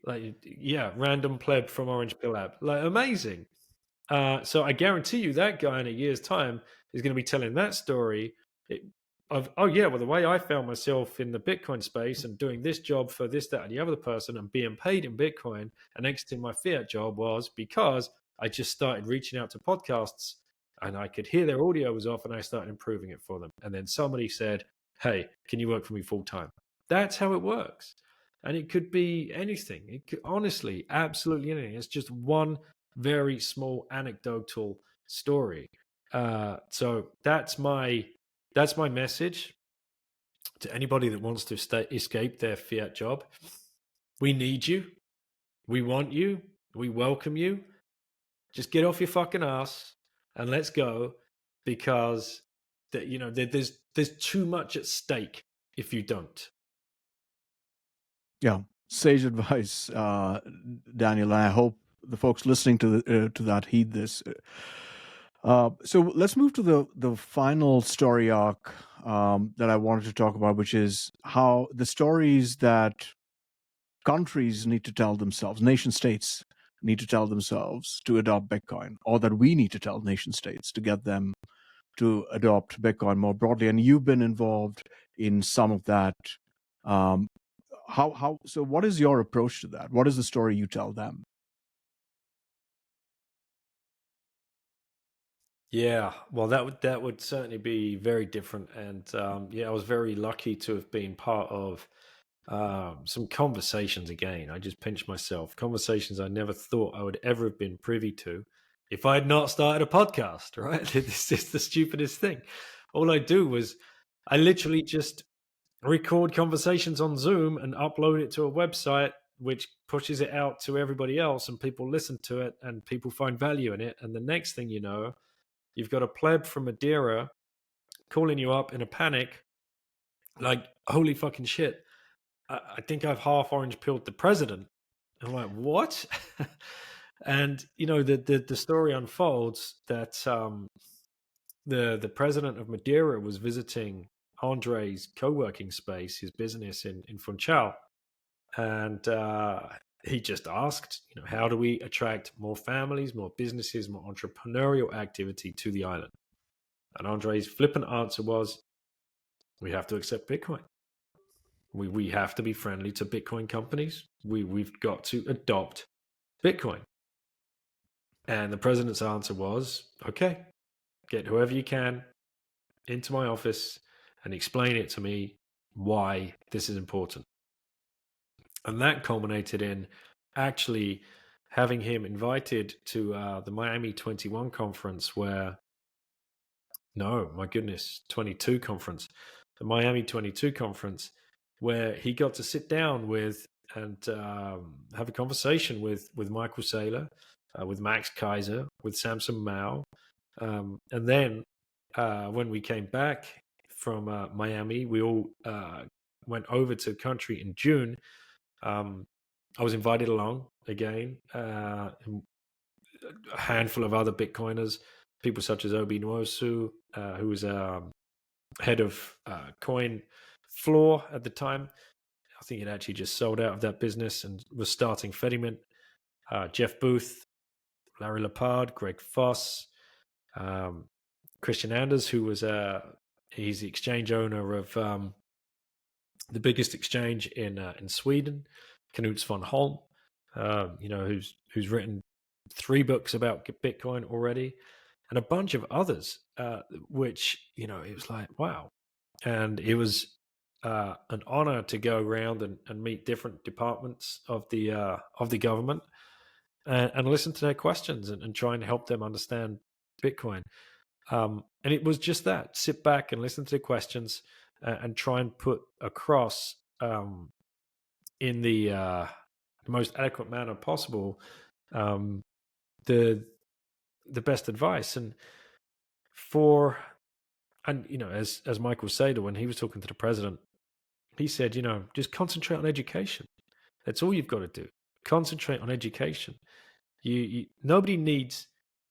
Like, yeah, random pleb from Orange Pill app. Like, amazing. So I guarantee you that guy in a year's time is going to be telling that story of, oh yeah, well, the way I found myself in the Bitcoin space and doing this job for this, that, and the other person and being paid in Bitcoin and exiting my fiat job was because I just started reaching out to podcasts and I could hear their audio was off and I started improving it for them. And then somebody said, hey, can you work for me full time? That's how it works. And it could be anything. It could honestly, absolutely anything. It's just one very small anecdotal story. So that's my message to anybody that wants to escape their fiat job. We need you. We want you. We welcome you. Just get off your fucking ass and let's go, because there's too much at stake if you don't.
Yeah, sage advice, Daniel. And I hope the folks listening to that heed this. So let's move to the final story arc that I wanted to talk about, which is how the stories that countries need to tell themselves, nation states need to tell themselves to adopt Bitcoin, or that we need to tell nation states to get them to adopt Bitcoin more broadly. And you've been involved in some of that. Um, so what is your approach to that? What is the story you tell them?
Yeah, well, that would certainly be very different, and yeah, I was very lucky to have been part of some conversations. Again, I just pinched myself. Conversations I never thought I would ever have been privy to if I had not started a podcast. Right, this is the stupidest thing. All I do was I literally just record conversations on Zoom and upload it to a website, which pushes it out to everybody else, and people listen to it, and people find value in it. And the next thing you know, you've got a pleb from Madeira calling you up in a panic, like, holy fucking shit, I think I've half orange pilled the president. I'm like, what? And the story unfolds that the president of Madeira was visiting Andre's co-working space, his business in Funchal, and he just asked, how do we attract more families, more businesses, more entrepreneurial activity to the island? And Andre's flippant answer was, we have to accept Bitcoin. We have to be friendly to Bitcoin companies. We've got to adopt Bitcoin. And the president's answer was, okay, get whoever you can into my office and explain it to me why this is important. And that culminated in actually having him invited to the Miami 21 conference, where, no, my goodness, 22 conference, the Miami 22 conference, where he got to sit down with and have a conversation with Michael Saylor, with Max Kaiser, with Samson Mao. And then when we came back from Miami, we all went over to the country in June. I was invited along again, and a handful of other Bitcoiners, people such as Obi Nwosu, who was head of Coin Floor at the time. I think it actually just sold out of that business and was starting Fedimint. Jeff Booth, Larry Lepard, Greg Foss, Christian Anders, who was he's the exchange owner of the biggest exchange in Sweden, Knut von Holm, who's written 3 books about Bitcoin already, and a bunch of others, which, it was like, wow. And it was an honor to go around and meet different departments of the government, and listen to their questions and try and help them understand Bitcoin. And it was just that: sit back and listen to the questions, and try and put across, in the most adequate manner possible, the best advice. And as Michael Saylor, when he was talking to the president, he said, just concentrate on education. That's all you've got to do. Concentrate on education. Nobody needs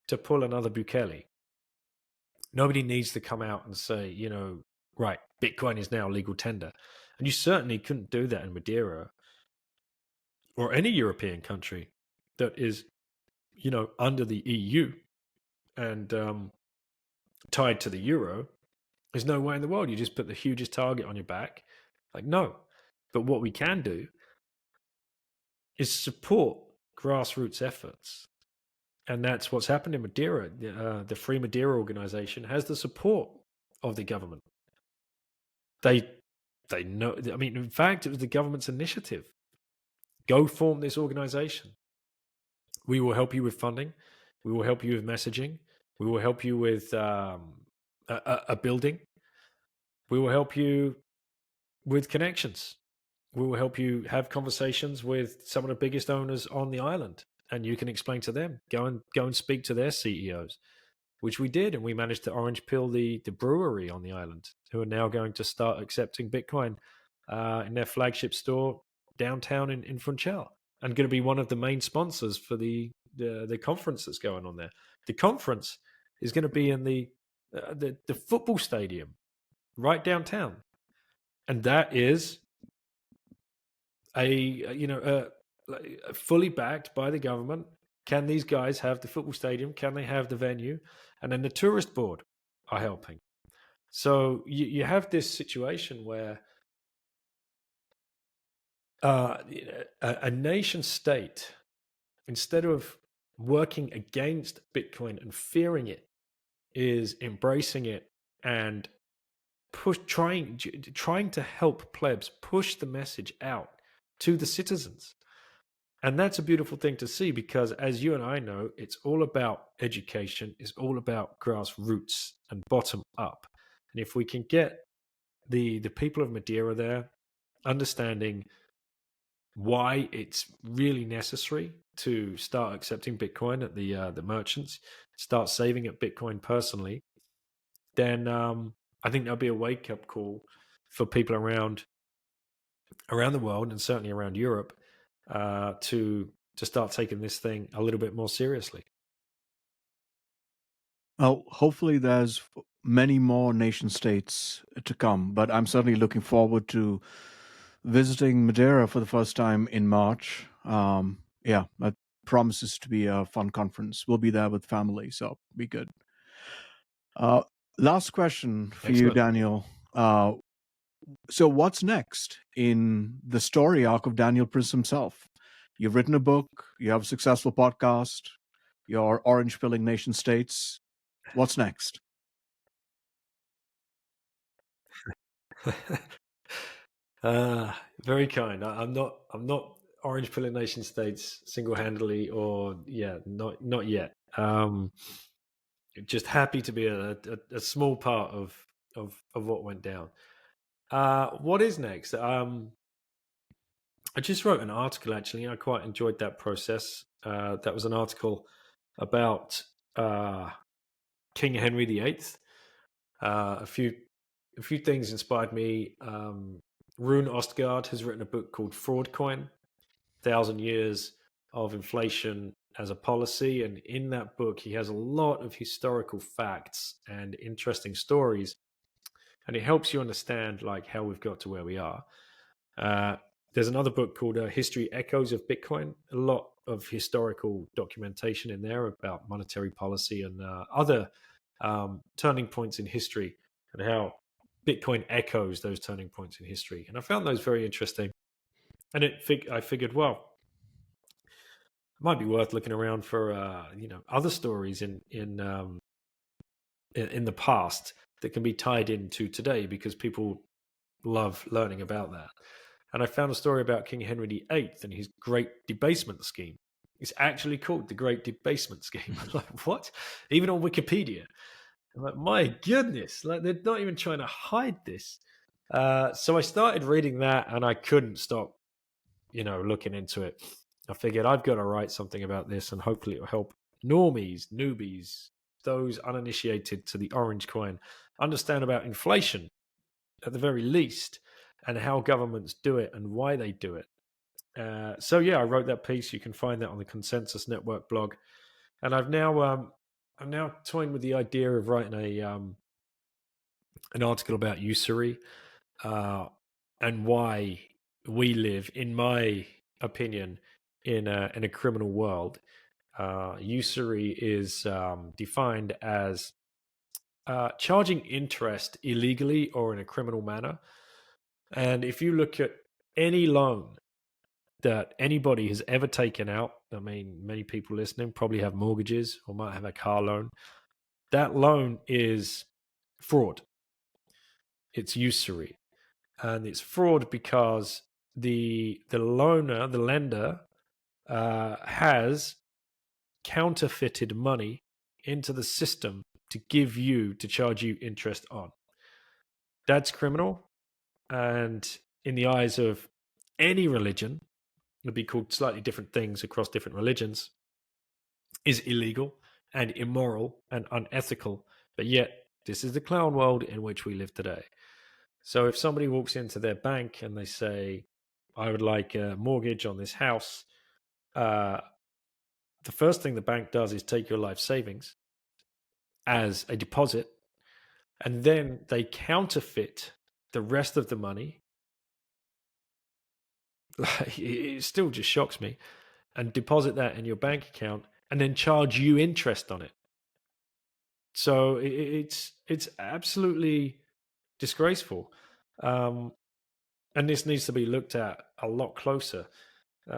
to pull another Bukele. Nobody needs to come out and say, right, Bitcoin is now legal tender. And you certainly couldn't do that in Madeira or any European country that is, under the EU and tied to the euro. There's no way in the world you just put the hugest target on your back. Like, no. But what we can do is support grassroots efforts. And that's what's happened in Madeira. The Free Madeira organization has the support of the government. They know. I mean, in fact, it was the government's initiative. Go form this organization. We will help you with funding. We will help you with messaging. We will help you with a building. We will help you with connections. We will help you have conversations with some of the biggest owners on the island, and you can explain to them. Go and speak to their CEOs, which we did, and we managed to orange pill the brewery on the island, who are now going to start accepting Bitcoin in their flagship store downtown in Funchal, and going to be one of the main sponsors for the conference that's going on there. The conference is going to be in the football stadium right downtown, and that is fully backed by the government. Can these guys have the football stadium? Can they have the venue? And then the tourist board are helping. So you have this situation where a nation state, instead of working against Bitcoin and fearing it, is embracing it and trying to help plebs push the message out to the citizens. And that's a beautiful thing to see, because as you and I know, it's all about education, it's all about grassroots and bottom up. And if we can get the people of Madeira there understanding why it's really necessary to start accepting Bitcoin at the merchants, start saving at Bitcoin personally, then I think there'll be a wake up call for people around the world, and certainly around Europe, to start taking this thing a little bit more seriously.
Well, hopefully there's many more nation states to come, but I'm certainly looking forward to visiting Madeira for the first time in March. Yeah, that promises to be a fun conference. We'll be there with family, so be good. Uh, Last question for you,
Excellent.
Daniel. So, what's next in the story arc of Daniel Prince himself? You've written a book, you have a successful podcast, you're orange pilling nation states. What's next?
Very kind. I'm not orange pilling nation states single handedly, or not yet. Just happy to be a small part of what went down. What is next? I just wrote an article, actually. I quite enjoyed that process. That was an article about King Henry VIII. A few things inspired me. Rune Ostgaard has written a book called Fraud Coin: 1,000 Years of Inflation as a Policy, and in that book he has a lot of historical facts and interesting stories, and it helps you understand like how we've got to where we are. There's another book called History Echoes of Bitcoin. A lot of historical documentation in there about monetary policy and other turning points in history, and how Bitcoin echoes those turning points in history. And I found those very interesting. And I figured, well, it might be worth looking around for other stories in the past that can be tied into today, because people love learning about that. And I found a story about King Henry VIII and his Great Debasement Scheme. It's actually called the Great Debasement Scheme. I'm like, what? Even on Wikipedia. I'm like, my goodness, like they're not even trying to hide this. So I started reading that, and I couldn't stop, looking into it. I figured I've got to write something about this, and hopefully it will help normies, newbies, those uninitiated to the orange coin, understand about inflation at the very least, and how governments do it and why they do it. So yeah, I wrote that piece. You can find that on the Consensus Network blog, and I'm now toying with the idea of writing an article about usury, uh, and why we live, in my opinion, in a criminal world. Usury is defined as charging interest illegally or in a criminal manner. And if you look at any loan that anybody has ever taken out, I mean, many people listening probably have mortgages or might have a car loan. That loan is fraud. It's usury, and it's fraud because the loaner, the lender, has counterfeited money into the system to charge you interest on. That's criminal, and in the eyes of any religion, it'd be called slightly different things across different religions, is illegal and immoral and unethical. But yet, this is the clown world in which we live today. So if somebody walks into their bank and they say, I would like a mortgage on this house, uh, the first thing the bank does is take your life savings as a deposit, and then they counterfeit the rest of the money. Like, it still just shocks me, and deposit that in your bank account and then charge you interest on it. So it's absolutely disgraceful, um, and this needs to be looked at a lot closer.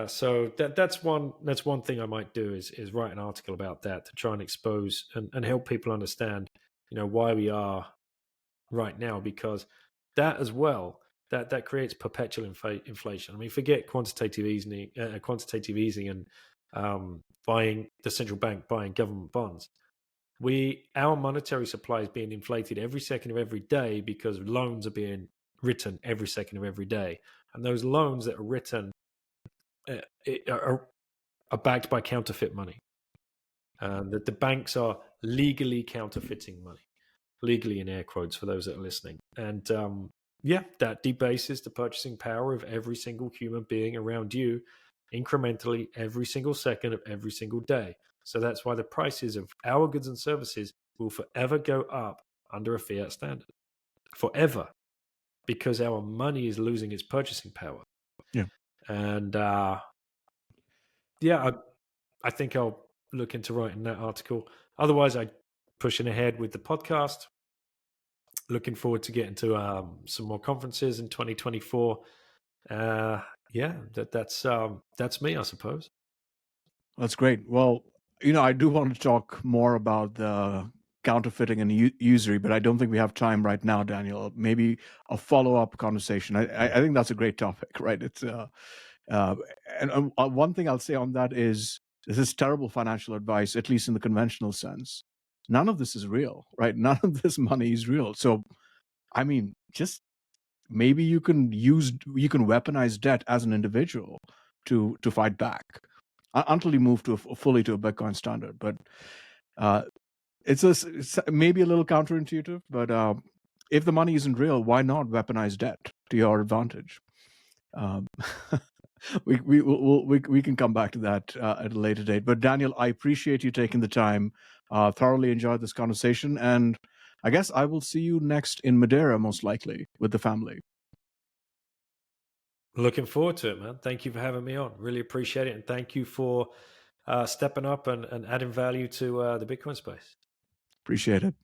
So that's one thing I might do is write an article about that to try and expose and help people understand, why we are right now, because that as well, that creates perpetual inflation. I mean, forget quantitative easing, and buying the central bank buying government bonds. Our monetary supply is being inflated every second of every day because loans are being written every second of every day, and those loans that are written uh, are backed by counterfeit money. That the banks are legally counterfeiting money, legally in air quotes for those that are listening. And yeah, that debases the purchasing power of every single human being around you incrementally every single second of every single day. So that's why the prices of our goods and services will forever go up under a fiat standard. Forever. Because our money is losing its purchasing power.
Yeah.
And yeah, I think I'll look into writing that article. Otherwise, I'm pushing ahead with the podcast. Looking forward to getting to some more conferences in 2024. Yeah, that's me, I suppose.
That's great. Well, I do want to talk more about the counterfeiting and usury, but I don't think we have time right now, Daniel. Maybe a follow-up conversation. I think that's a great topic, right? It's uh, and one thing I'll say on that is this is terrible financial advice, at least in the conventional sense. None of this is real, right? None of this money is real. So, I mean, just maybe you can weaponize debt as an individual to fight back until you move fully to a Bitcoin standard. But uh, it's maybe a little counterintuitive, but if the money isn't real, why not weaponize debt to your advantage? Um, we can come back to that at a later date. But Daniel, I appreciate you taking the time. Thoroughly enjoyed this conversation, and I guess I will see you next in Madeira, most likely with the family.
Looking forward to it, man. Thank you for having me on. Really appreciate it. And thank you for stepping up and adding value to the Bitcoin space.
Appreciate it.